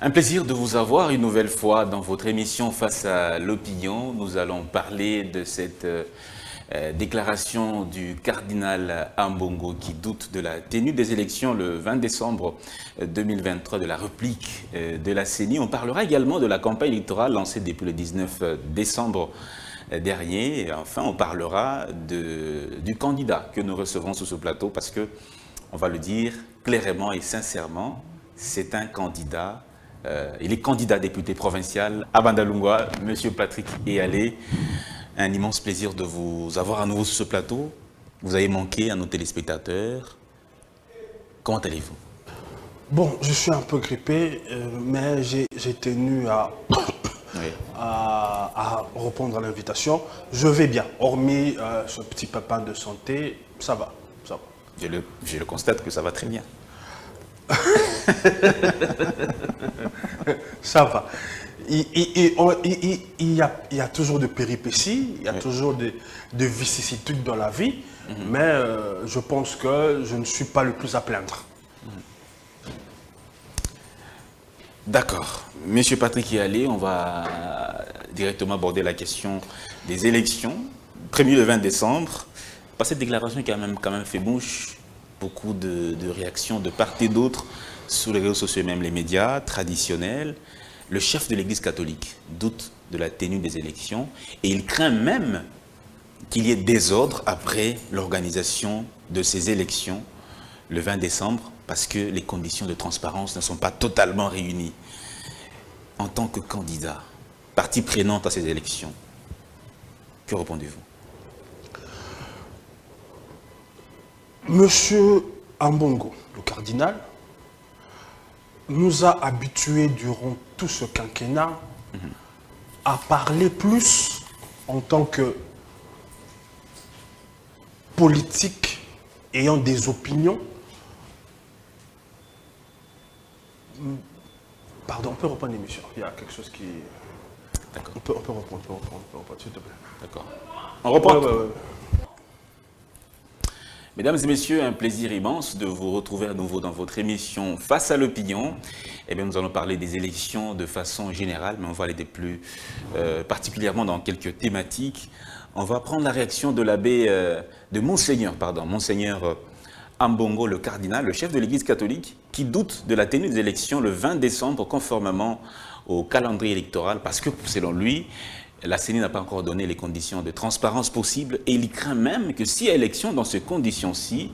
Un plaisir de vous avoir une nouvelle fois dans votre émission Face à l'opinion. Nous allons parler de cette déclaration du cardinal Ambongo qui doute de la tenue des élections le 20 décembre 2023 de la réplique de la CENI. On parlera également de la campagne électorale lancée depuis le 19 décembre dernier. Et enfin, on parlera du candidat que nous recevons sur ce plateau parce que, on va le dire clairement et sincèrement, c'est un candidat. Il est candidat député provincial à Bandalungwa, Monsieur Patrick Eyalé. Un immense plaisir de vous avoir à nouveau sur ce plateau. Vous avez manqué à nos téléspectateurs. Comment allez-vous? Bon, je suis un peu grippé, mais j'ai tenu à, Oui. à répondre à l'invitation. Je vais bien, hormis ce petit pépin de santé, ça va, ça va. Je le constate que ça va très bien. Ça va. Il y a toujours de péripéties, il y a toujours de vicissitudes dans la vie, mais je pense que je ne suis pas le plus à plaindre. D'accord. Monsieur Patrick Eyalé, on va directement aborder la question des élections, prévues le 20 décembre. Par cette déclaration qui a quand même fait bouche, beaucoup de réactions de part et d'autre sur les réseaux sociaux et même les médias traditionnels. Le chef de l'Église catholique doute de la tenue des élections et il craint même qu'il y ait désordre après l'organisation de ces élections le 20 décembre parce que les conditions de transparence ne sont pas totalement réunies. En tant que candidat, partie prenante à ces élections, que répondez-vous? Monsieur Ambongo, le cardinal, nous a habitués durant tout ce quinquennat à parler plus en tant que politique ayant des opinions. Pardon, on peut reprendre l'émission. Il y a quelque chose qui... D'accord. On peut reprendre, s'il te plaît. D'accord. On reprend. Ouais. Mesdames et messieurs, un plaisir immense de vous retrouver à nouveau dans votre émission Face à l'opinion. Eh bien, nous allons parler des élections de façon générale, mais on va aller plus particulièrement dans quelques thématiques. On va prendre la réaction de l'abbé, Monseigneur Ambongo, le cardinal, le chef de l'Église catholique, qui doute de la tenue des élections le 20 décembre conformément au calendrier électoral, parce que selon lui, la CENI n'a pas encore donné les conditions de transparence possibles et il craint même que s'il y a élection dans ces conditions-ci,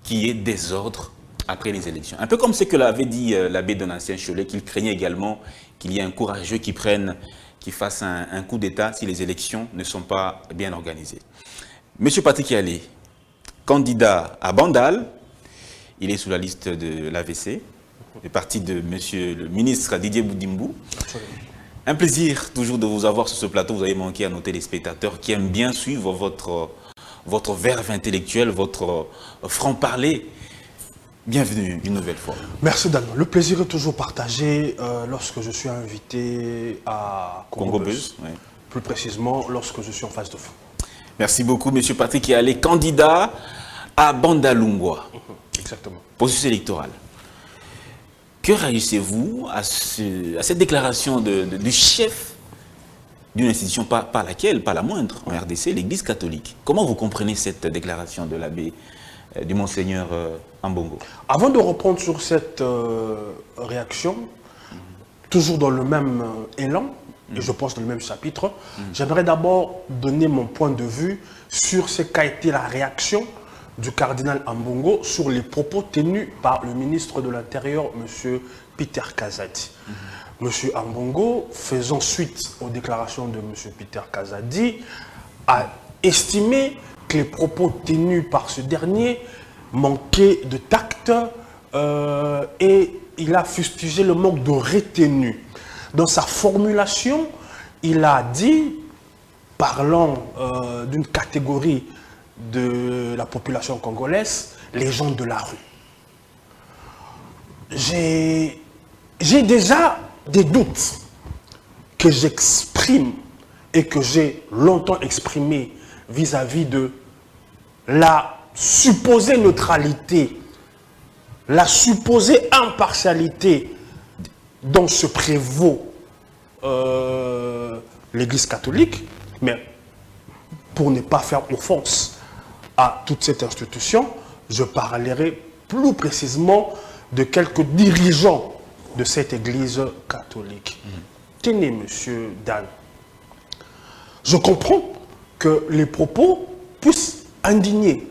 qu'il y ait désordre après les élections. Un peu comme ce que l'avait dit l'abbé Donatien Cholet, qu'il craignait également qu'il y ait un courageux qui fasse un coup d'État si les élections ne sont pas bien organisées. Monsieur Patrick Eyalé, candidat à Bandal, il est sous la liste de l'AVC, du parti de monsieur le ministre Didier Boudimbo. Absolument. Un plaisir toujours de vous avoir sur ce plateau. Vous avez manqué à nos téléspectateurs qui aiment bien suivre votre verve intellectuelle, votre franc-parler. Bienvenue une nouvelle fois. Merci Dan. Le plaisir est toujours partagé lorsque je suis invité à Congo Buzz. Oui. Plus précisément, lorsque je suis en phase de fond. Merci beaucoup, monsieur Patrick Eyalé, candidat à Bandalungwa. Exactement. Processus électoral. Que réagissez-vous à cette déclaration du chef d'une institution, pas la moindre, en RDC, l'Église catholique? Comment vous comprenez cette déclaration de l'abbé, du Monseigneur Ambongo? Avant de reprendre sur cette réaction, toujours dans le même élan, et je pense dans le même chapitre, j'aimerais d'abord donner mon point de vue sur ce qu'a été la réaction du cardinal Ambongo sur les propos tenus par le ministre de l'Intérieur, M. Peter Kazadi. M. Ambongo, faisant suite aux déclarations de M. Peter Kazadi, a estimé que les propos tenus par ce dernier manquaient de tact et il a fustigé le manque de retenue. Dans sa formulation, il a dit, parlant d'une catégorie de la population congolaise, les gens de la rue. J'ai déjà des doutes que j'exprime et que j'ai longtemps exprimé vis-à-vis de la supposée neutralité, la supposée impartialité dont se prévaut l'Église catholique, mais pour ne pas faire offense à toute cette institution, je parlerai plus précisément de quelques dirigeants de cette Église catholique. Tenez, monsieur Dan, je comprends que les propos puissent indigner,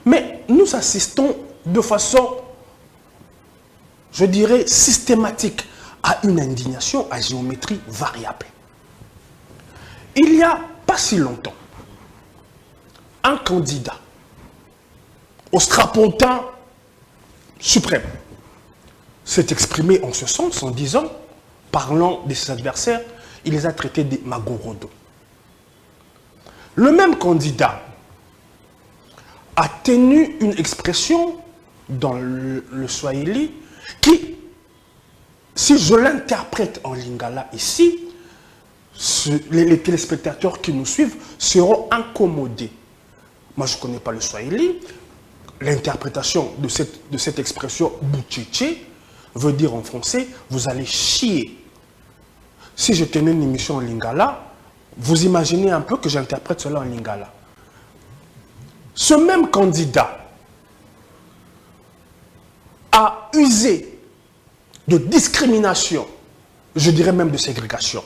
mais nous assistons de façon, je dirais, systématique à une indignation à géométrie variable. Il n'y a pas si longtemps, un candidat au strapontin suprême s'est exprimé en ce sens en disant, parlant de ses adversaires, il les a traités des magorodos. Le même candidat a tenu une expression dans le Swahili qui, si je l'interprète en lingala ici, les téléspectateurs qui nous suivent seront incommodés. Moi, je ne connais pas le Swahili. L'interprétation de cette expression « bouchiche » veut dire en français « vous allez chier ». Si je tenais une émission en lingala, vous imaginez un peu que j'interprète cela en lingala. Ce même candidat a usé de discrimination, je dirais même de ségrégation,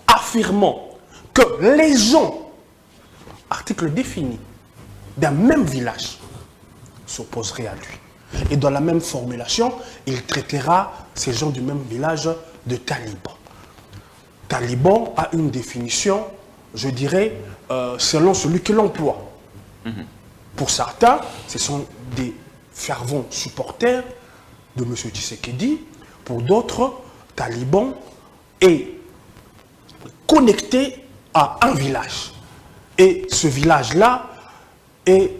affirmant que les gens, article défini, d'un même village s'opposeraient à lui. Et dans la même formulation, il traitera ces gens du même village de talibans. Taliban a une définition, je dirais, selon celui qui l'emploie. Pour certains, ce sont des fervents supporters de M. Tshisekedi. Pour d'autres, Taliban est connecté à un village. Et ce village-là est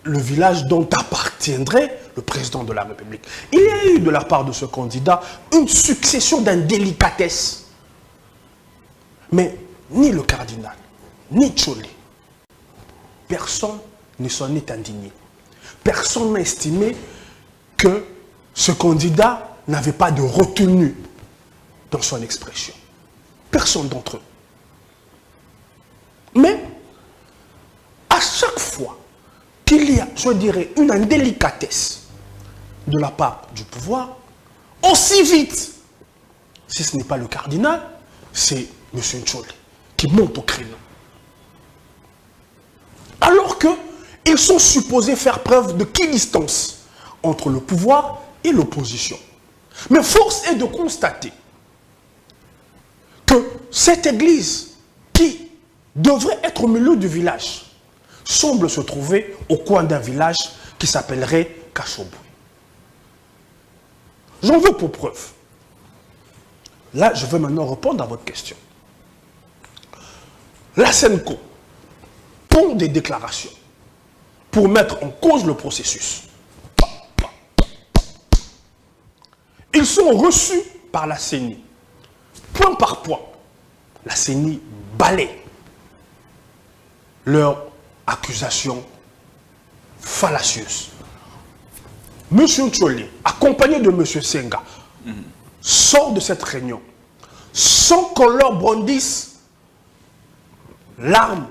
le village dont appartiendrait le président de la République. Il y a eu de la part de ce candidat une succession d'indélicatesses. Mais ni le cardinal, ni Tcholé, personne ne s'en est indigné. Personne n'a estimé que ce candidat n'avait pas de retenue dans son expression. Personne d'entre eux. Mais, à chaque fois qu'il y a, je dirais, une indélicatesse de la part du pouvoir, aussi vite, si ce n'est pas le cardinal, c'est M. Tcholé qui monte au créneau. Alors qu'ils sont supposés faire preuve d'équidistance entre le pouvoir et l'opposition. Mais force est de constater que cette église qui devrait être au milieu du village semble se trouver au coin d'un village qui s'appellerait Kachobou. J'en veux pour preuve. Là, je vais maintenant répondre à votre question. La Senco pond des déclarations pour mettre en cause le processus. Ils sont reçus par la CENI. Point par point, la CENI balaie leurs accusations fallacieuses. M. Tcholé, accompagné de M. Senga, sort de cette réunion sans qu'on leur brandisse l'arme.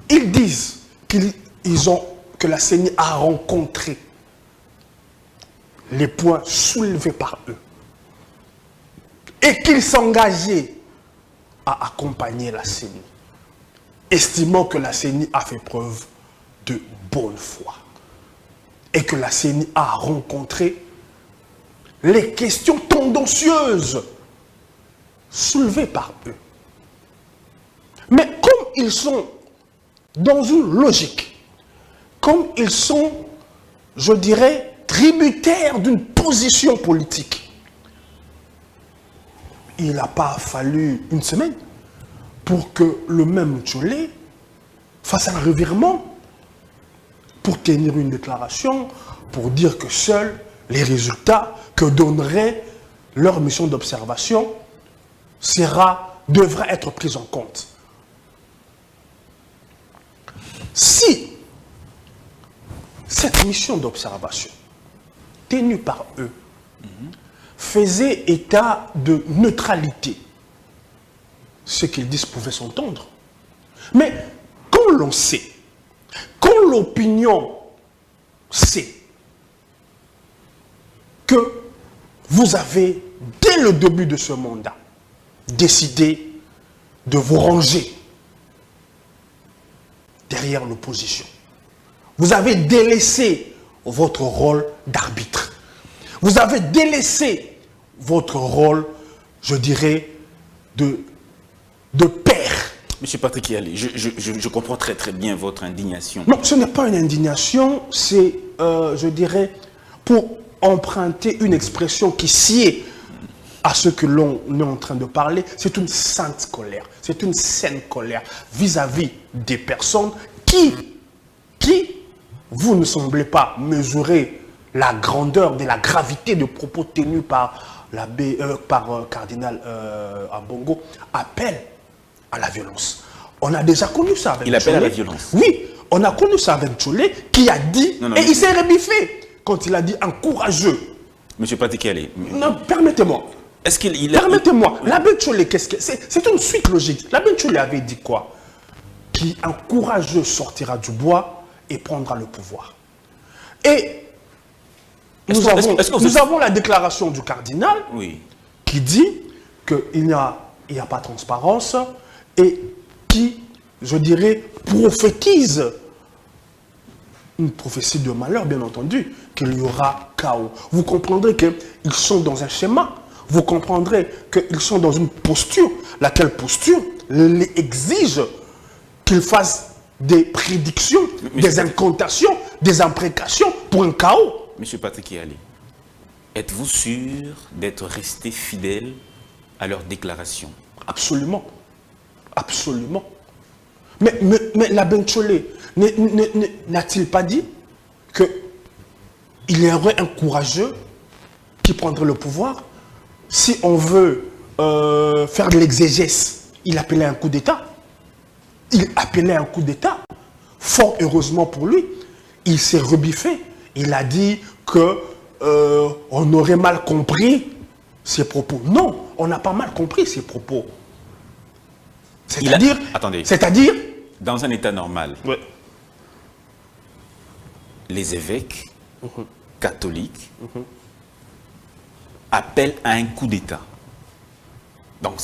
Ils disent que la CENI a rencontré les points soulevés par eux et qu'ils s'engageaient à accompagner la CENI, estimant que la CENI a fait preuve de bonne foi et que la CENI a rencontré les questions tendancieuses soulevées par eux. Mais comme ils sont dans une logique, comme ils sont, je dirais, tributaires d'une position politique, il n'a pas fallu une semaine pour que le même Tcholé fasse un revirement pour tenir une déclaration, pour dire que seuls les résultats que donnerait leur mission d'observation devraient être pris en compte. Si cette mission d'observation tenue par eux faisait état de neutralité. Ce qu'ils disent pouvait s'entendre. Mais quand l'on sait, quand l'opinion sait que vous avez, dès le début de ce mandat, décidé de vous ranger derrière l'opposition. Vous avez délaissé votre rôle d'arbitre. Vous avez délaissé votre rôle, je dirais, de père. Monsieur Patrick Yali, je comprends très très bien votre indignation. Non, ce n'est pas une indignation, c'est, je dirais, pour emprunter une expression qui sied à ce que l'on est en train de parler, c'est une sainte colère, c'est une saine colère vis-à-vis des personnes qui, vous ne semblez pas mesurer la grandeur et la gravité de propos tenus par cardinal Ambongo, appellent à la violence. On a déjà connu ça avec Il appelle à la violence. Oui, on a connu ça avec Tcholé qui a dit, et il s'est rebiffé quand il a dit un courageux. Monsieur Patrick Yali. Non, permettez-moi. Est-ce qu'il Permettez-moi, l'abbé Tcholé, c'est une suite logique. L'abbé Tcholé avait dit quoi? Qu'un courageux sortira du bois et prendra le pouvoir. Et nous avons la déclaration du cardinal qui dit qu'il n'y a pas de transparence et qui, je dirais, prophétise une prophétie de malheur, bien entendu, qu'il y aura chaos. Vous comprendrez qu'ils sont dans un schéma, vous comprendrez qu'ils sont dans une posture, laquelle posture les exige qu'ils fassent des prédictions, des incantations, des imprécations pour un chaos. Monsieur Patrick Yali, êtes-vous sûr d'être resté fidèle à leur déclaration? Absolument. Absolument. Mais l'abbé Tcholé n'a-t-il pas dit qu'il y aurait un courageux qui prendrait le pouvoir? Si on veut faire de l'exégèse, il appelait un coup d'État. Il appelait un coup d'État. Fort heureusement pour lui, il s'est rebiffé. Il a dit qu'on aurait mal compris ses propos. Non, on n'a pas mal compris ses propos. C'est-à-dire, dans un état normal, les évêques catholiques appellent à un coup d'État. Donc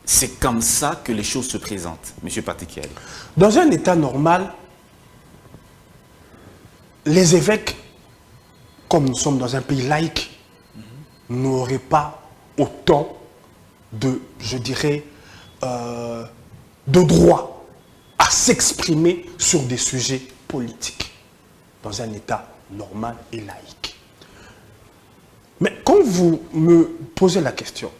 c'est comme ça que les choses se présentent, Monsieur Patrick Yali. Dans un état normal, les évêques, comme nous sommes dans un pays laïque, n'auraient pas autant de, je dirais, de droit à s'exprimer sur des sujets politiques dans un état normal et laïque. Mais quand vous me posez la question,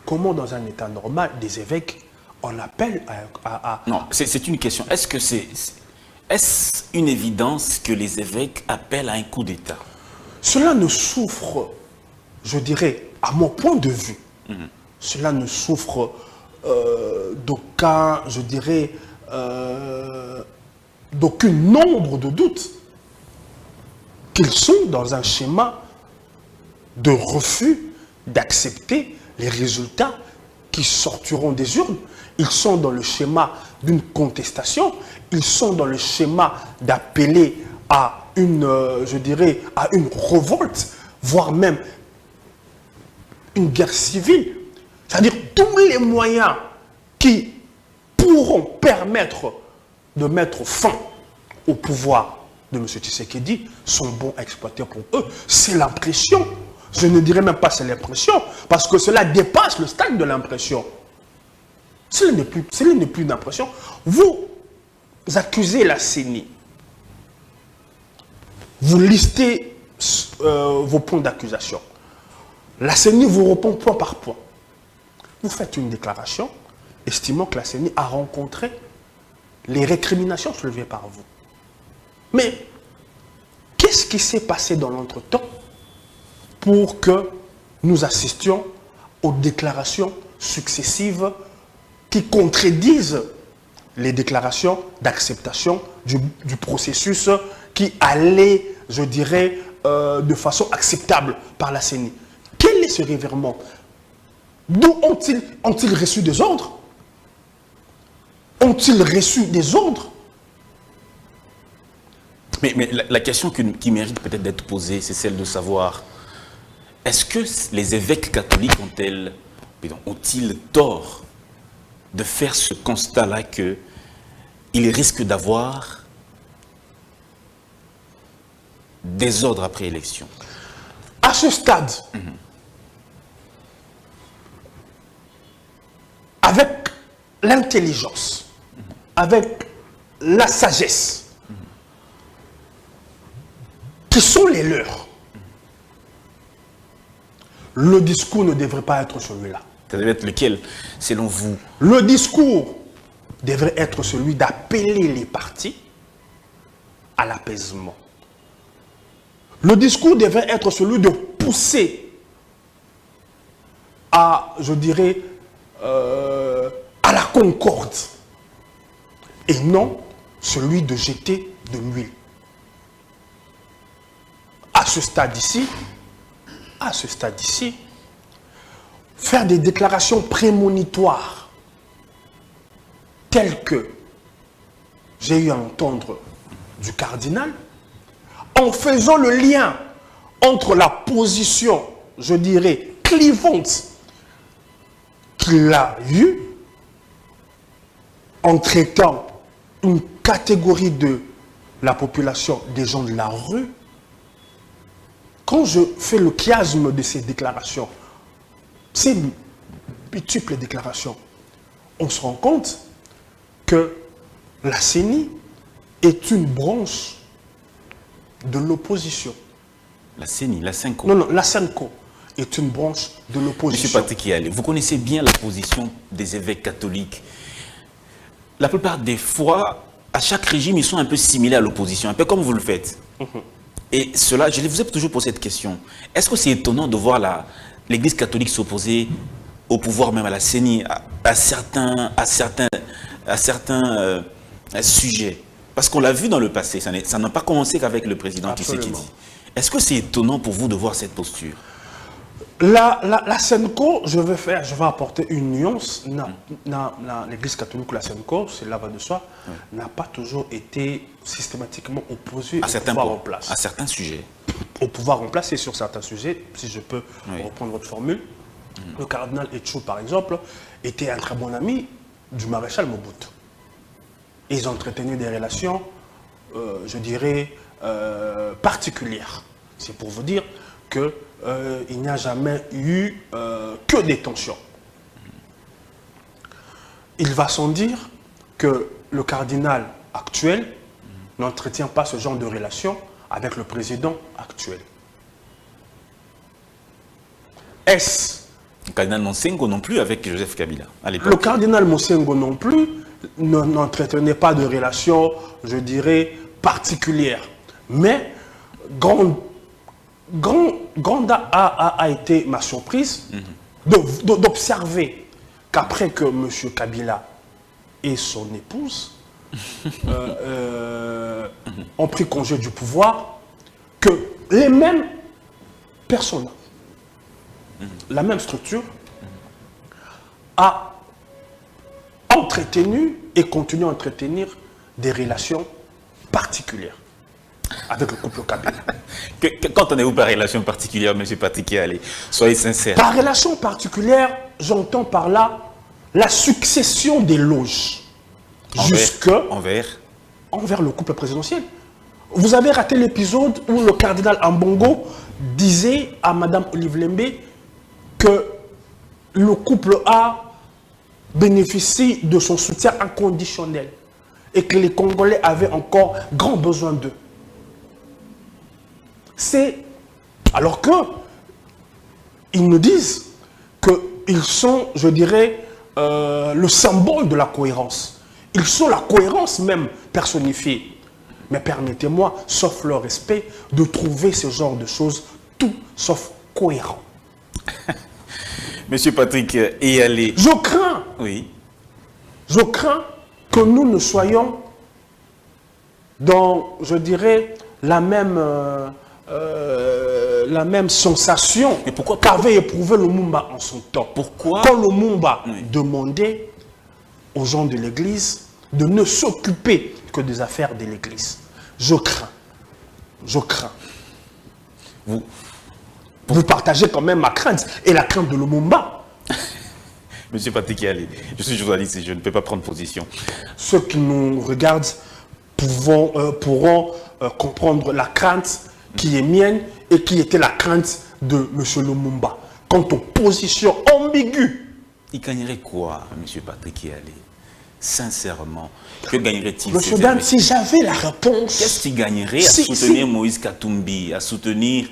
comment dans un état normal des évêques on appelle à... Non, c'est une question. Est-ce une évidence que les évêques appellent à un coup d'État? Cela ne souffre, je dirais, à mon point de vue, cela ne souffre d'aucun, je dirais, d'aucun nombre de doutes qu'ils sont dans un schéma de refus d'accepter les résultats qui sortiront des urnes. Ils sont dans le schéma d'une contestation, ils sont dans le schéma d'appeler à une, je dirais, à une révolte, voire même une guerre civile. C'est-à-dire tous les moyens qui pourront permettre de mettre fin au pouvoir de M. Tshisekedi sont bons à exploiter pour eux. C'est l'impression. Je ne dirais même pas c'est l'impression, parce que cela dépasse le stade de l'impression. Cela n'est plus une impression. Vous accusez la CENI. Vous listez vos points d'accusation. La CENI vous répond point par point. Vous faites une déclaration estimant que la CENI a rencontré les récriminations soulevées par vous. Mais qu'est-ce qui s'est passé dans l'entretemps pour que nous assistions aux déclarations successives qui contredisent les déclarations d'acceptation du processus qui allait, je dirais, de façon acceptable par la CENI. Quel est ce revirement? D'où ont-ils reçu des ordres? Ont-ils reçu des ordres? Mais la question qui mérite peut-être d'être posée, c'est celle de savoir, est-ce que les évêques catholiques ont-ils tort de faire ce constat-là qu'ils risquent d'avoir des ordres après élection? À ce stade, avec l'intelligence, avec la sagesse, qui sont les leurs, le discours ne devrait pas être celui-là. Ça devrait être lequel, selon vous? Le discours devrait être celui d'appeler les partis à l'apaisement. Le discours devrait être celui de pousser à, je dirais, à la concorde. Et non celui de jeter de l'huile. À ce stade ici, faire des déclarations prémonitoires telles que j'ai eu à entendre du cardinal, en faisant le lien entre la position, je dirais, clivante qu'il a eue en traitant une catégorie de la population des gens de la rue. Quand je fais le chiasme de ces déclarations, ces multiples déclarations, on se rend compte que la CENI est une branche de l'opposition. La CENI, la SENCO. Non, la SENCO est une branche de l'opposition. Monsieur Patrick Iyalé, vous connaissez bien la position des évêques catholiques. La plupart des fois, à chaque régime, ils sont un peu similaires à l'opposition, un peu comme vous le faites. Et cela, je vous ai toujours posé cette question. Est-ce que c'est étonnant de voir l'Église catholique s'opposer au pouvoir, même à la CENI, à certains sujets? Parce qu'on l'a vu dans le passé, ça n'a pas commencé qu'avec le président Tshisekedi. Est-ce que c'est étonnant pour vous de voir cette posture? La SENCO, je vais apporter une nuance. L'Église catholique ou la SENCO, cela va de soi, n'a pas toujours été systématiquement opposée au pouvoir en place. À certains sujets. Au pouvoir en place et sur certains sujets, si je peux reprendre votre formule. Le cardinal Etchou, par exemple, était un très bon ami du maréchal Mobutu. Et ils ont entretenu des relations, je dirais, particulières. C'est pour vous dire que il n'y a jamais eu que des tensions. Il va sans dire que le cardinal actuel n'entretient pas ce genre de relation avec le président actuel. Est-ce le cardinal Monsengo non plus avec Joseph Kabila à l'époque? Le cardinal Monsengo non plus n'entretenait pas de relation, je dirais, particulière. Mais grande a été ma surprise d'observer qu'après que M. Kabila et son épouse ont pris congé du pouvoir, que les mêmes personnes, la même structure, a entretenu et continue à entretenir des relations particulières avec le couple Kabila. Qu'entendez-vous par relation particulière, M. Patrick Iyalé? Soyez sincère. Par relation particulière, j'entends par là la succession des loges envers le couple présidentiel. Vous avez raté l'épisode où le cardinal Ambongo disait à Mme Olive Lembe que le couple A bénéficie de son soutien inconditionnel et que les Congolais avaient encore grand besoin d'eux. C'est alors que ils nous disent qu'ils sont, je dirais, le symbole de la cohérence. Ils sont la cohérence même personnifiée. Mais permettez-moi, sauf leur respect, de trouver ce genre de choses tout sauf cohérent. Monsieur Patrick Iyalé. Je crains que nous ne soyons dans, je dirais, la même la même sensation pourquoi qu'avait éprouvé Lumumba en son temps. Pourquoi? Quand Lumumba demandait aux gens de l'Église de ne s'occuper que des affaires de l'Église. Je crains. Vous partagez quand même ma crainte et la crainte de Lumumba. Monsieur Patrick Yali, je suis journaliste et je ne peux pas prendre position. Ceux qui nous regardent pourront comprendre la crainte qui est mienne et qui était la crainte de M. Lumumba. Quant aux positions ambiguës. Il gagnerait quoi, monsieur Patrick Yali? Sincèrement, que gagnerait-il? Monsieur Dan, si j'avais la réponse... Qu'est-ce qu'il gagnerait à soutenir Moïse Katumbi, à soutenir,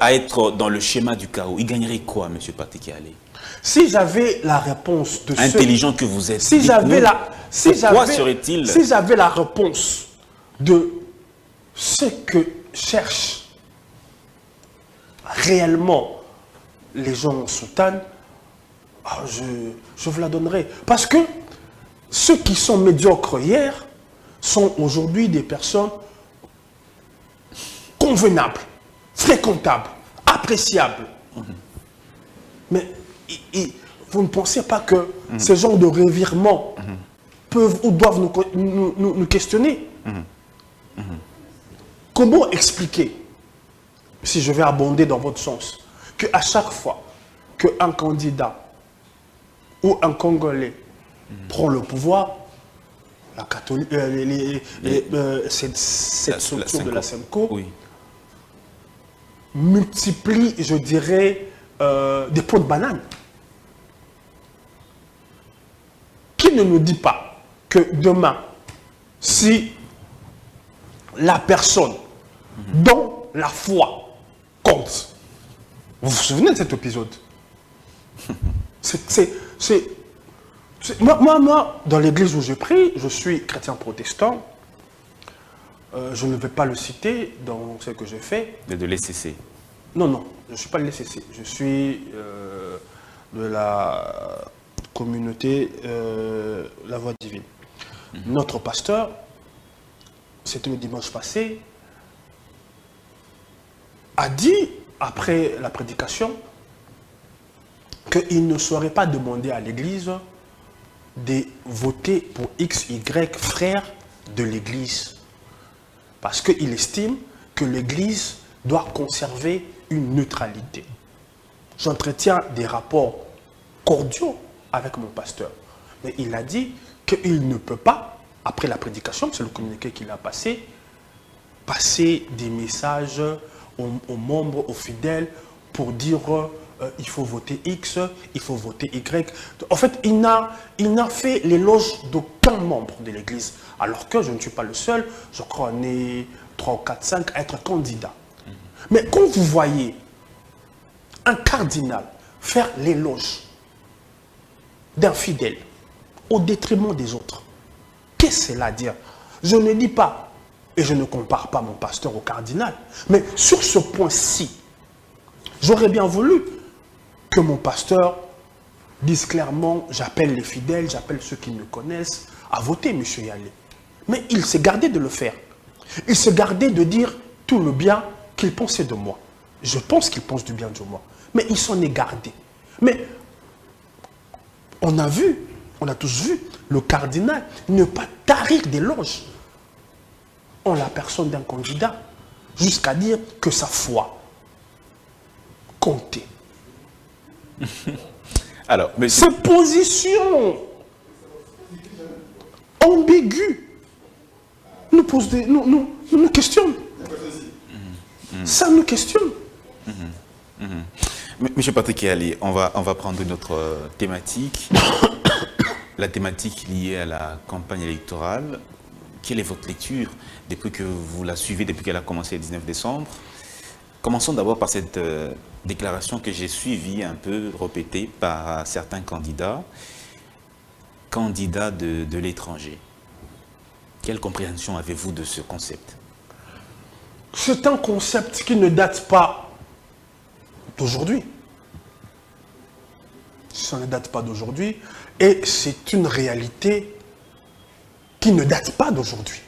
à être dans le schéma du chaos? Il gagnerait quoi, monsieur Patrick Yali? Si j'avais la réponse de intelligent que vous êtes, si j'avais la réponse de ce que cherchent réellement les gens en soutane, je vous la donnerai. Parce que ceux qui sont médiocres hier sont aujourd'hui des personnes convenables, fréquentables, appréciables. Mais vous ne pensez pas que ces genres de revirements peuvent ou doivent nous questionner? Comment expliquer, si je vais abonder dans votre sens, qu'à chaque fois qu'un candidat ou un Congolais prend le pouvoir, cette structure de la SEMCO multiplie, je dirais, des pots de banane. Qui ne nous dit pas que demain, si la personne dont la foi compte, vous vous souvenez de cet épisode? Moi, dans l'église où je prie, je suis chrétien protestant. Je ne vais pas le citer dans ce que je fais. De l'ECC? Non, je ne suis pas de l'ECC. Je suis de la communauté La Voix Divine. Notre pasteur, c'était le dimanche passé, a dit, après la prédication, qu'il ne serait pas demandé à l'église de voter pour X, Y frères de l'église. Parce qu'il estime que l'église doit conserver une neutralité. J'entretiens des rapports cordiaux avec mon pasteur. Mais il a dit qu'il ne peut pas, après la prédication, c'est le communiqué qu'il a passé, passer des messages aux membres, aux fidèles, pour dire il faut voter X, il faut voter Y. En fait, il n'a fait l'éloge d'aucun membre de l'Église. Alors que je ne suis pas le seul, je crois qu'on est 3 ou 4, 5 à être candidat. Mais quand vous voyez un cardinal faire l'éloge d'un fidèle au détriment des autres, qu'est-ce que c'est là à dire? Je ne dis pas, et je ne compare pas mon pasteur au cardinal, mais sur ce point-ci, j'aurais bien voulu que mon pasteur dise clairement, j'appelle les fidèles, j'appelle ceux qui me connaissent, à voter, M. Yali. Mais il s'est gardé de le faire. Il s'est gardé de dire tout le bien qu'il pensait de moi. Je pense qu'il pense du bien de moi. Mais il s'en est gardé. Mais on a vu, on a tous vu, le cardinal ne pas tarir d'éloges en la personne d'un candidat, jusqu'à dire que sa foi comptait. Alors, mais ces positions ambiguës nous posent nous questionnent. Ça nous questionne. Monsieur Patrick Yali, on va prendre une autre thématique. La thématique liée à la campagne électorale. Quelle est votre lecture depuis que vous la suivez, depuis qu'elle a commencé le 19 décembre? Commençons d'abord par cette déclaration que j'ai suivie, un peu répétée par certains candidats de l'étranger. Quelle compréhension avez-vous de ce concept? C'est un concept qui ne date pas d'aujourd'hui. Ça ne date pas d'aujourd'hui. Et c'est une réalité qui ne date pas d'aujourd'hui.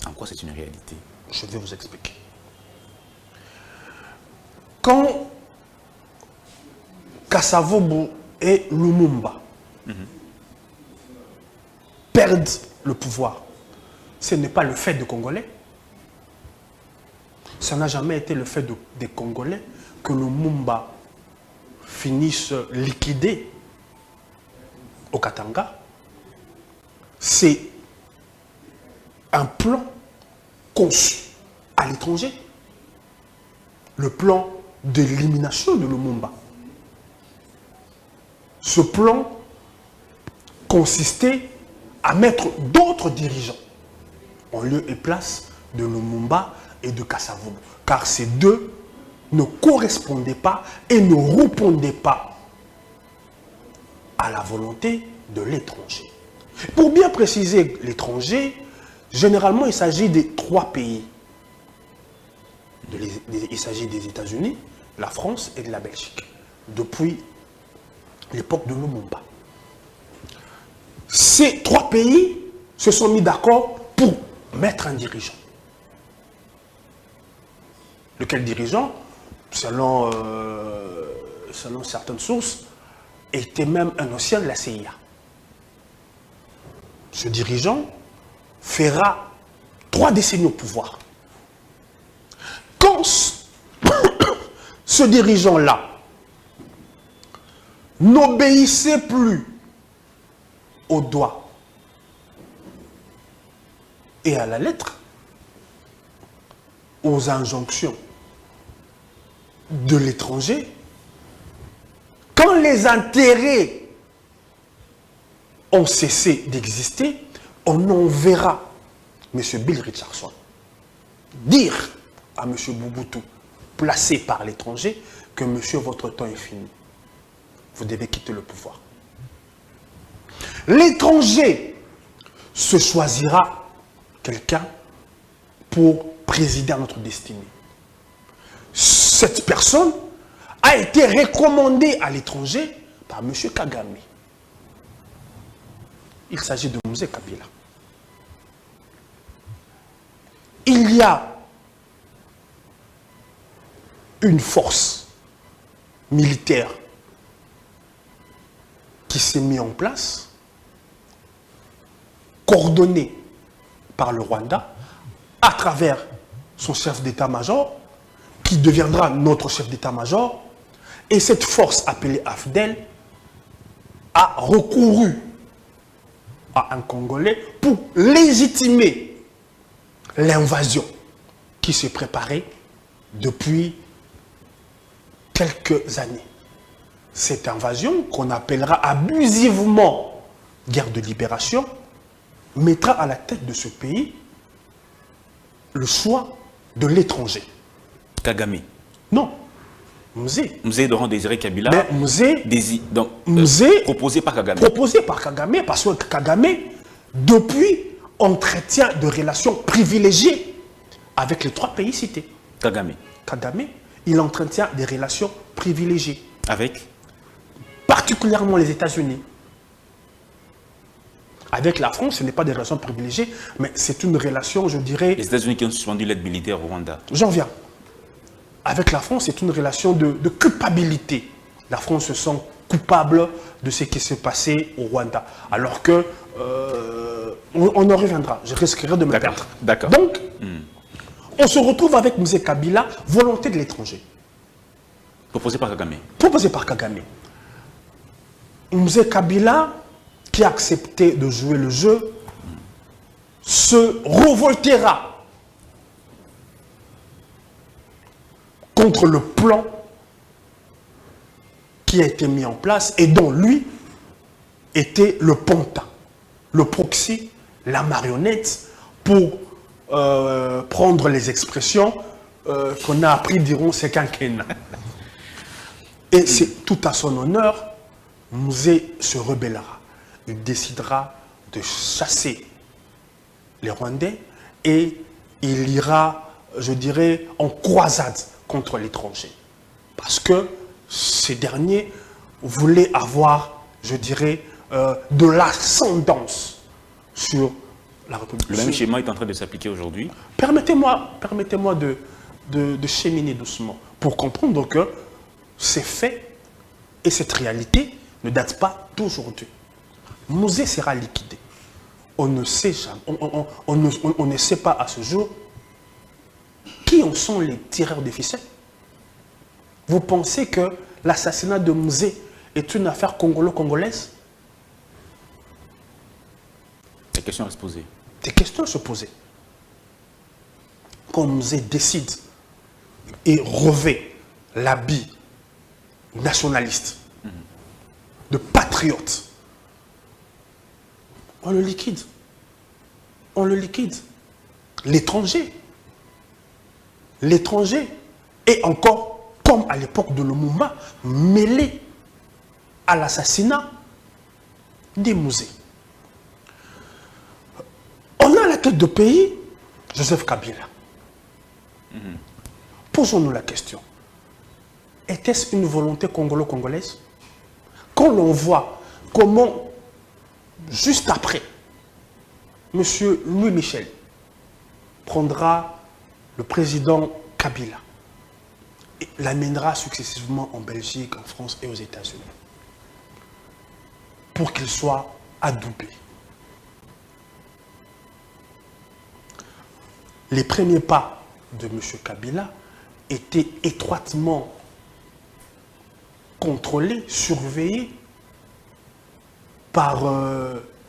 En quoi c'est une réalité? Je vais vous expliquer. quand Kasavubu et Lumumba perdent le pouvoir, ce n'est pas le fait des Congolais. Ça n'a jamais été le fait des Congolais que Lumumba finisse liquidé au Katanga. C'est un plan conçu à l'étranger. Le plan d'élimination de Lumumba. Ce plan consistait à mettre d'autres dirigeants en lieu et place de Lumumba et de Kasavubu. Car ces deux ne correspondaient pas et ne répondaient pas à la volonté de l'étranger. Pour bien préciser l'étranger, généralement il s'agit des trois pays. Il s'agit des États-Unis, la France et de la Belgique, depuis l'époque de Lumumba. Ces trois pays se sont mis d'accord pour mettre un dirigeant. Lequel dirigeant, selon certaines sources, était même un ancien de la CIA. Ce dirigeant fera 3 décennies au pouvoir. Quand ce dirigeant-là n'obéissait plus au doigt et à la lettre, aux injonctions de l'étranger, quand les intérêts ont cessé d'exister, on enverra M. Bill Richardson dire à M. Mobutu, placé par l'étranger, que monsieur, votre temps est fini. Vous devez quitter le pouvoir. L'étranger se choisira quelqu'un pour présider à notre destinée. Cette personne a été recommandée à l'étranger par M. Kagame. Il s'agit de Mzee Kabila. Il y a une force militaire qui s'est mise en place, coordonnée par le Rwanda, à travers son chef d'état-major, qui deviendra notre chef d'état-major, et cette force appelée AFDEL a recouru à un Congolais pour légitimer l'invasion qui se préparait depuis quelques années. Cette invasion, qu'on appellera abusivement guerre de libération, mettra à la tête de ce pays le choix de l'étranger. Kagame. Non. Mzee. Mzee Laurent Désiré Kabila. Mais Mzee, proposé par Kagame. Proposé par Kagame, parce que Kagame, depuis, entretient de relations privilégiées avec les 3 pays cités. Kagame. Kagame, il entretient des relations privilégiées. Avec? Particulièrement les États-Unis. Avec la France, ce n'est pas des relations privilégiées, mais c'est une relation, je dirais... Les États-Unis qui ont suspendu l'aide militaire au Rwanda. J'en viens. Avec la France, c'est une relation de culpabilité. La France se sent coupable de ce qui s'est passé au Rwanda. Alors que, on en reviendra. Je risquerai de me perdre. D'accord. Donc, on se retrouve avec Mzee Kabila, volonté de l'étranger. Proposé par Kagame. Proposé par Kagame. Mzee Kabila, qui a accepté de jouer le jeu, se révoltera contre le plan qui a été mis en place et dont lui était le pantin, le proxy, la marionnette, pour prendre les expressions qu'on a appris diront c'est quinquennat. Et c'est tout à son honneur, Mzee se rebellera. Il décidera de chasser les Rwandais et il ira, je dirais, en croisade contre l'étranger. Parce que ces derniers voulaient avoir, je dirais, de l'ascendance sur la République. Le même schéma est en train de s'appliquer aujourd'hui. Permettez-moi de cheminer doucement pour comprendre que ces faits et cette réalité ne datent pas d'aujourd'hui. Mouzé sera liquidé. On ne sait jamais, on ne sait pas à ce jour qui en sont les tireurs de ficelles. Vous pensez que l'assassinat de Mouzé est une affaire congolo-congolaise? Des questions à se poser. Des questions à se poser. Quand Mouzé décide et revêt l'habit nationaliste, de patriote, on le liquide. On le liquide. L'étranger. L'étranger est encore, comme à l'époque de Lumumba, mêlé à l'assassinat des Mouzé. On a à la tête de pays Joseph Kabila. Posons-nous la question. Était-ce une volonté congolo-congolaise? Quand l'on voit comment, juste après, M. Louis Michel prendra le président Kabila et l'amènera successivement en Belgique, en France et aux États-Unis pour qu'il soit adoubé. Les premiers pas de M. Kabila étaient étroitement contrôlés, surveillés par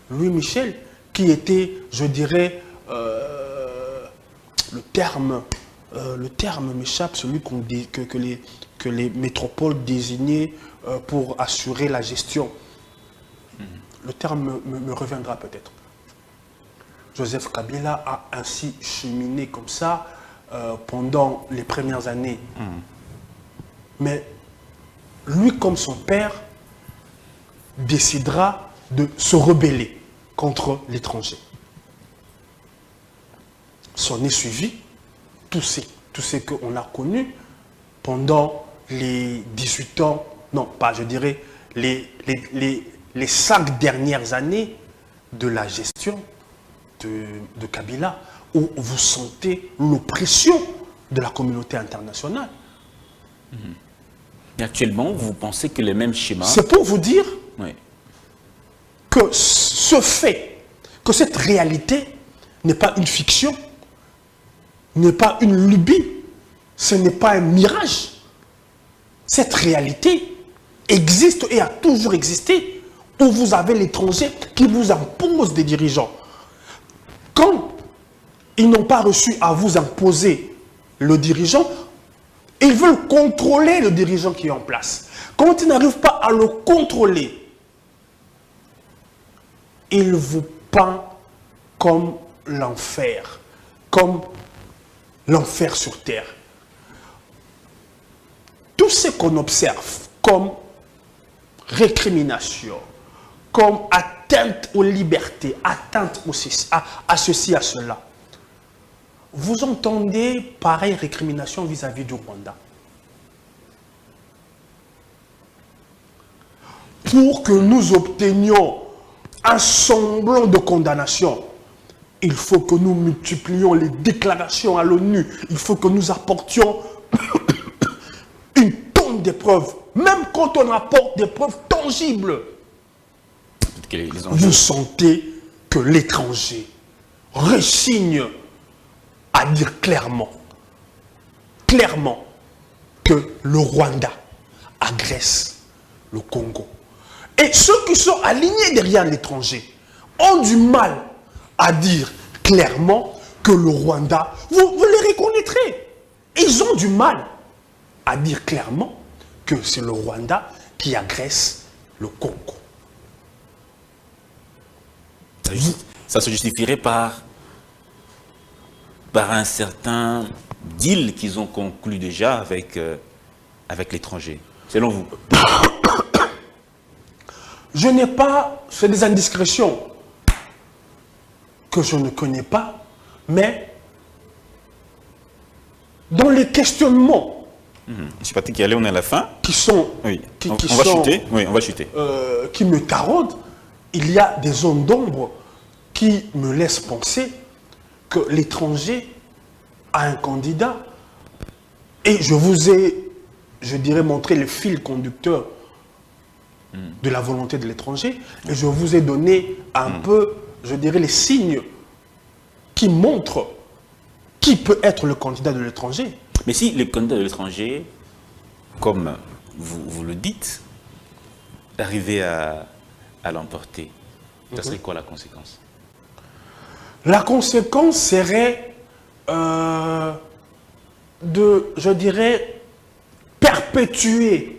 Louis Michel, qui était, je dirais, le terme m'échappe, celui que les métropoles désignaient pour assurer la gestion. Le terme me reviendra peut-être. Joseph Kabila a ainsi cheminé comme ça pendant les premières années. Mais lui, comme son père, décidera de se rebeller contre l'étranger. S'en est suivi tout ce qu'on a connu pendant les 18 ans, non pas, je dirais, les 5 dernières années de la gestion de Kabila, où vous sentez l'oppression de la communauté internationale. Et actuellement, vous pensez que les mêmes schémas... C'est pour vous dire Oui. que ce fait, que cette réalité n'est pas une fiction, n'est pas une lubie, ce n'est pas un mirage. Cette réalité existe et a toujours existé, où vous avez l'étranger qui vous impose des dirigeants. Quand ils n'ont pas reçu à vous imposer le dirigeant, ils veulent contrôler le dirigeant qui est en place. Quand ils n'arrivent pas à le contrôler, ils vous peignent comme l'enfer, comme l'enfer sur terre. Tout ce qu'on observe comme récrimination, comme atteinte aux libertés, atteinte à ceci, à cela, vous entendez pareille récrimination vis-à-vis du Rwanda. Pour que nous obtenions un semblant de condamnation, il faut que nous multiplions les déclarations à l'ONU. Il faut que nous apportions une tonne de preuves. Même quand on apporte des preuves tangibles, vous sentez que l'étranger rechigne à dire clairement que le Rwanda agresse le Congo. Et ceux qui sont alignés derrière l'étranger ont du mal à dire clairement que le Rwanda, vous les reconnaîtrez, ils ont du mal à dire clairement que c'est le Rwanda qui agresse le Congo. Ça se justifierait par un certain deal qu'ils ont conclu déjà avec l'étranger, selon vous? Je n'ai pas, c'est des indiscrétions que je ne connais pas, mais dans les questionnements Je pas qui allait, on est à la fin. qui sont, Oui. qui on sont, va chuter. Oui, on va chuter. qui me taraudent, il y a des zones d'ombre qui me laissent penser que l'étranger a un candidat Et je vous ai, je dirais, montré le fil conducteur de la volonté de l'étranger. Et je vous ai donné un peu, je dirais, les signes qui montrent qui peut être le candidat de l'étranger. Mais si le candidat de l'étranger, comme vous le dites, arrivait à l'emporter, ça serait quoi la conséquence? La conséquence serait de, je dirais, perpétuer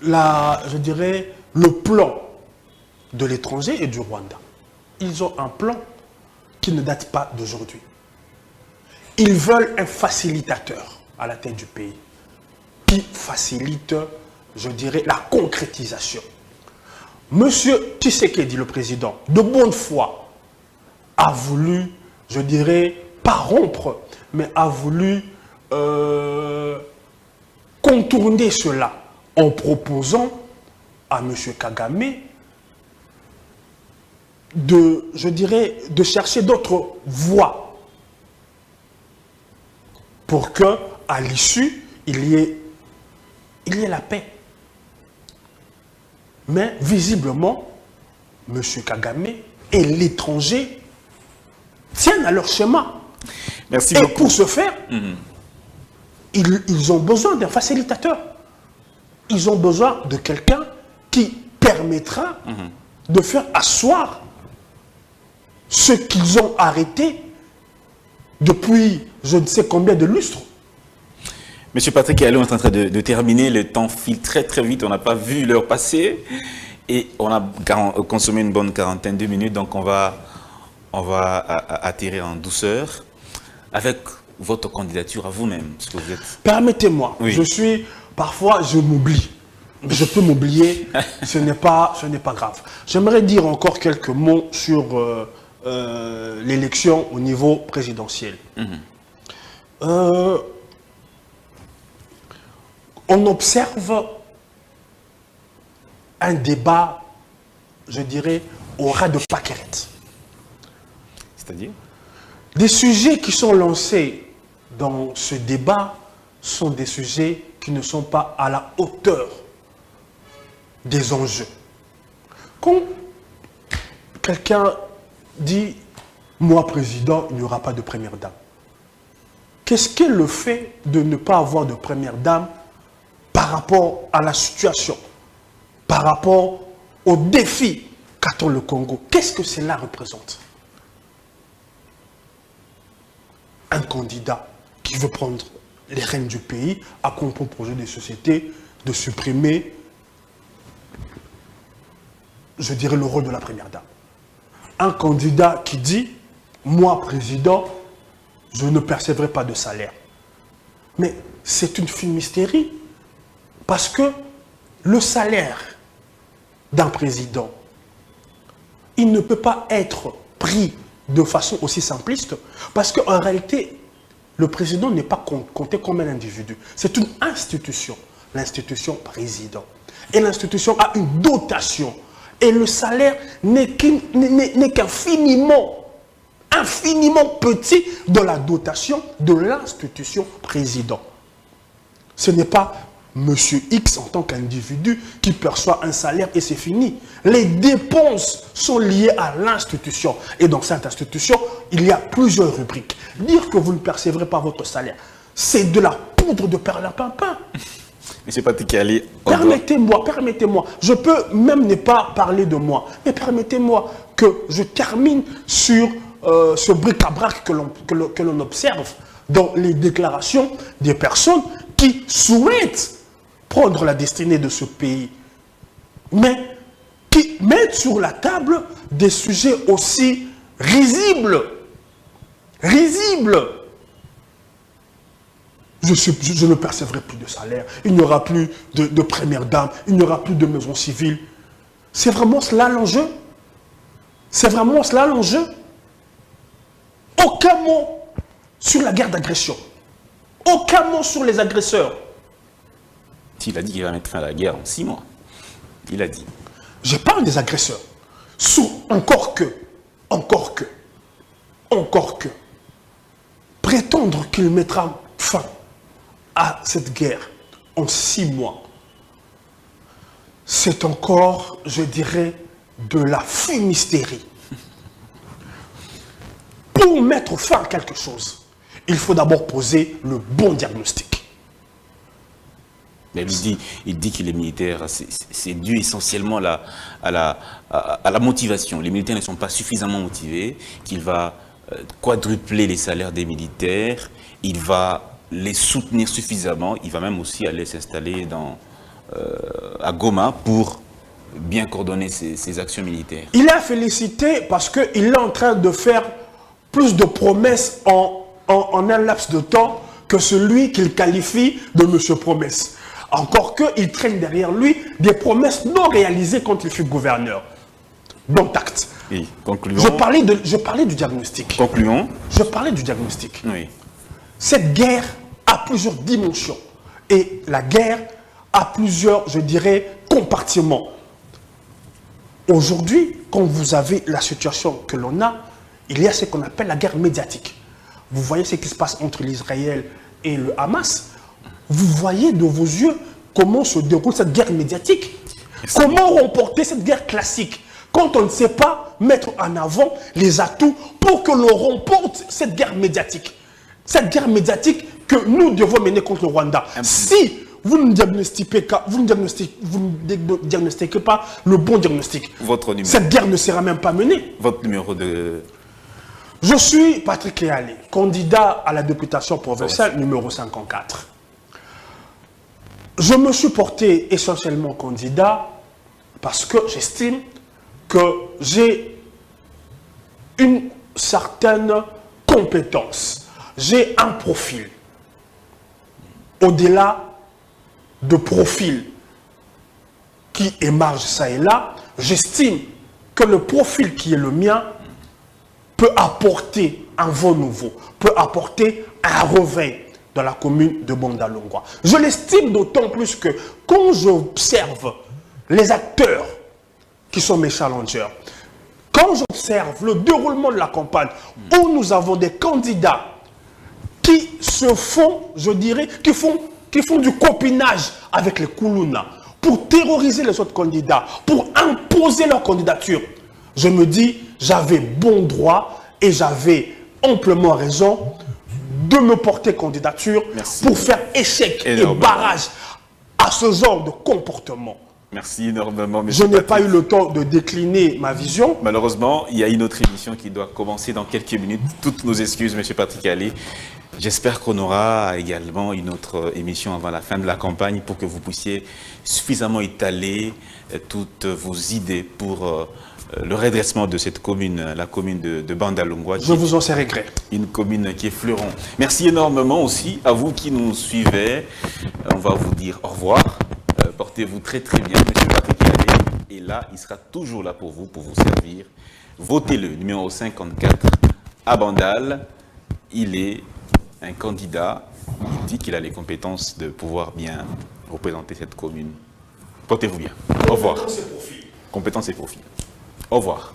je dirais, le plan de l'étranger et du Rwanda. Ils ont un plan qui ne date pas d'aujourd'hui. Ils veulent un facilitateur à la tête du pays qui facilite, je dirais, la concrétisation. Monsieur Tshisekedi, le président, de bonne foi, a voulu, je dirais, pas rompre, mais a voulu contourner cela en proposant à monsieur Kagame de, je dirais, de chercher d'autres voies pour que, à l'issue, il y ait la paix. Mais visiblement, M. Kagame et l'étranger tiennent à leur schéma. Merci et beaucoup. Pour ce faire, ils ont besoin d'un facilitateur. Ils ont besoin de quelqu'un qui permettra de faire asseoir ce qu'ils ont arrêté depuis je ne sais combien de lustres. Monsieur Patrick Keyalo est en train de terminer. Le temps file très très vite. On n'a pas vu l'heure passer. Et on a consommé une bonne quarantaine de minutes. Donc on va atterrir en douceur avec votre candidature à vous-même. Permettez-moi. Oui. Parfois, je m'oublie. Je peux m'oublier. ce n'est pas grave. J'aimerais dire encore quelques mots sur l'élection au niveau présidentiel. On observe un débat, je dirais, au ras de pâquerette. C'est-à-dire? Des sujets qui sont lancés dans ce débat sont des sujets qui ne sont pas à la hauteur des enjeux. Quand quelqu'un dit « moi président, il n'y aura pas de première dame », qu'est-ce qu'est le fait de ne pas avoir de première dame par rapport à la situation, par rapport aux défis qu'attend le Congo? Qu'est-ce que cela représente? Un candidat qui veut prendre les rênes du pays a comme projet des sociétés de supprimer, je dirais, le rôle de la première dame. Un candidat qui dit « moi président, je ne percevrai pas de salaire ». Mais c'est une fumisterie. Parce que le salaire d'un président, il ne peut pas être pris de façon aussi simpliste, parce qu'en réalité, le président n'est pas compté comme un individu. C'est une institution, l'institution président. Et l'institution a une dotation. Et le salaire n'est qu'infiniment petit de la dotation de l'institution président. Ce n'est pas Monsieur X en tant qu'individu qui perçoit un salaire et c'est fini. Les dépenses sont liées à l'institution. Et dans cette institution, il y a plusieurs rubriques. Dire que vous ne percevrez pas votre salaire, c'est de la poudre de perlimpinpin. Monsieur Patrick Keyalo, permettez-moi. Je peux même ne pas parler de moi, mais permettez-moi que je termine sur ce bric-à-brac que l'on observe dans les déclarations des personnes qui souhaitent prendre la destinée de ce pays, mais qui mettent sur la table des sujets aussi risibles. Je ne percevrai plus de salaire, il n'y aura plus de première dame, il n'y aura plus de maison civile. C'est vraiment cela l'enjeu? C'est vraiment cela l'enjeu? Aucun mot sur la guerre d'agression. Aucun mot sur les agresseurs. Il a dit qu'il va mettre fin à la guerre en 6 mois. Il a dit. Je parle des agresseurs. Encore que. Prétendre qu'il mettra fin à cette guerre en 6 mois, c'est encore, je dirais, de la fumisterie. Pour mettre fin à quelque chose, il faut d'abord poser le bon diagnostic. Mais il dit que les militaires, c'est dû essentiellement à la motivation. Les militaires ne sont pas suffisamment motivés, qu'il va quadrupler les salaires des militaires, il va les soutenir suffisamment, il va même aussi aller s'installer à Goma pour bien coordonner ses actions militaires. Il est félicité parce qu'il est en train de faire plus de promesses en un laps de temps que celui qu'il qualifie de Monsieur Promesse. Encore qu'il traîne derrière lui des promesses non réalisées quand il fut gouverneur. Donc, acte. Oui, concluons. Je parlais du diagnostic. Concluons. Je parlais du diagnostic. Oui. Cette guerre a plusieurs dimensions. Et la guerre a plusieurs, je dirais, compartiments. Aujourd'hui, quand vous avez la situation que l'on a, il y a ce qu'on appelle la guerre médiatique. Vous voyez ce qui se passe entre l'Israël et le Hamas. Vous voyez de vos yeux comment se déroule cette guerre médiatique. Comment remporter cette guerre classique quand on ne sait pas mettre en avant les atouts pour que l'on remporte cette guerre médiatique. Cette guerre médiatique que nous devons mener contre le Rwanda. Si vous ne diagnostiquez pas le bon diagnostic, cette guerre ne sera même pas menée. Votre numéro de... Je suis Patrick Léalé, candidat à la députation provinciale numéro 54. Je me suis porté essentiellement candidat parce que j'estime que j'ai une certaine compétence. J'ai un profil. Au-delà de profil qui émarge ça et là, j'estime que le profil qui est le mien peut apporter un vent nouveau, peut apporter un réveil dans la commune de Banda-Longwa. Je l'estime d'autant plus que quand j'observe les acteurs qui sont mes challengers, quand j'observe le déroulement de la campagne où nous avons des candidats qui se font, je dirais, qui font du copinage avec les Koulouna pour terroriser les autres candidats, pour imposer leur candidature, je me dis, j'avais bon droit et j'avais amplement raison de me porter candidature. Merci. Pour faire échec et barrage à ce genre de comportement. Merci énormément, M. Je n'ai pas eu le temps de décliner ma vision. Malheureusement, il y a une autre émission qui doit commencer dans quelques minutes. Toutes nos excuses, M. Patrick Allé. J'espère qu'on aura également une autre émission avant la fin de la campagne pour que vous puissiez suffisamment étaler toutes vos idées pour le redressement de cette commune, la commune de Banda-Longwa. Je vous en sais regret. Une commune qui est fleuron. Merci énormément aussi à vous qui nous suivez. On va vous dire au revoir. Portez-vous très très bien, M. Patrick Allé. Et là, il sera toujours là pour vous servir. Votez-le, numéro 54 à Bandal. Il est un candidat. Il dit qu'il a les compétences de pouvoir bien représenter cette commune. Portez-vous bien. Au revoir. Compétences et profil. Au revoir.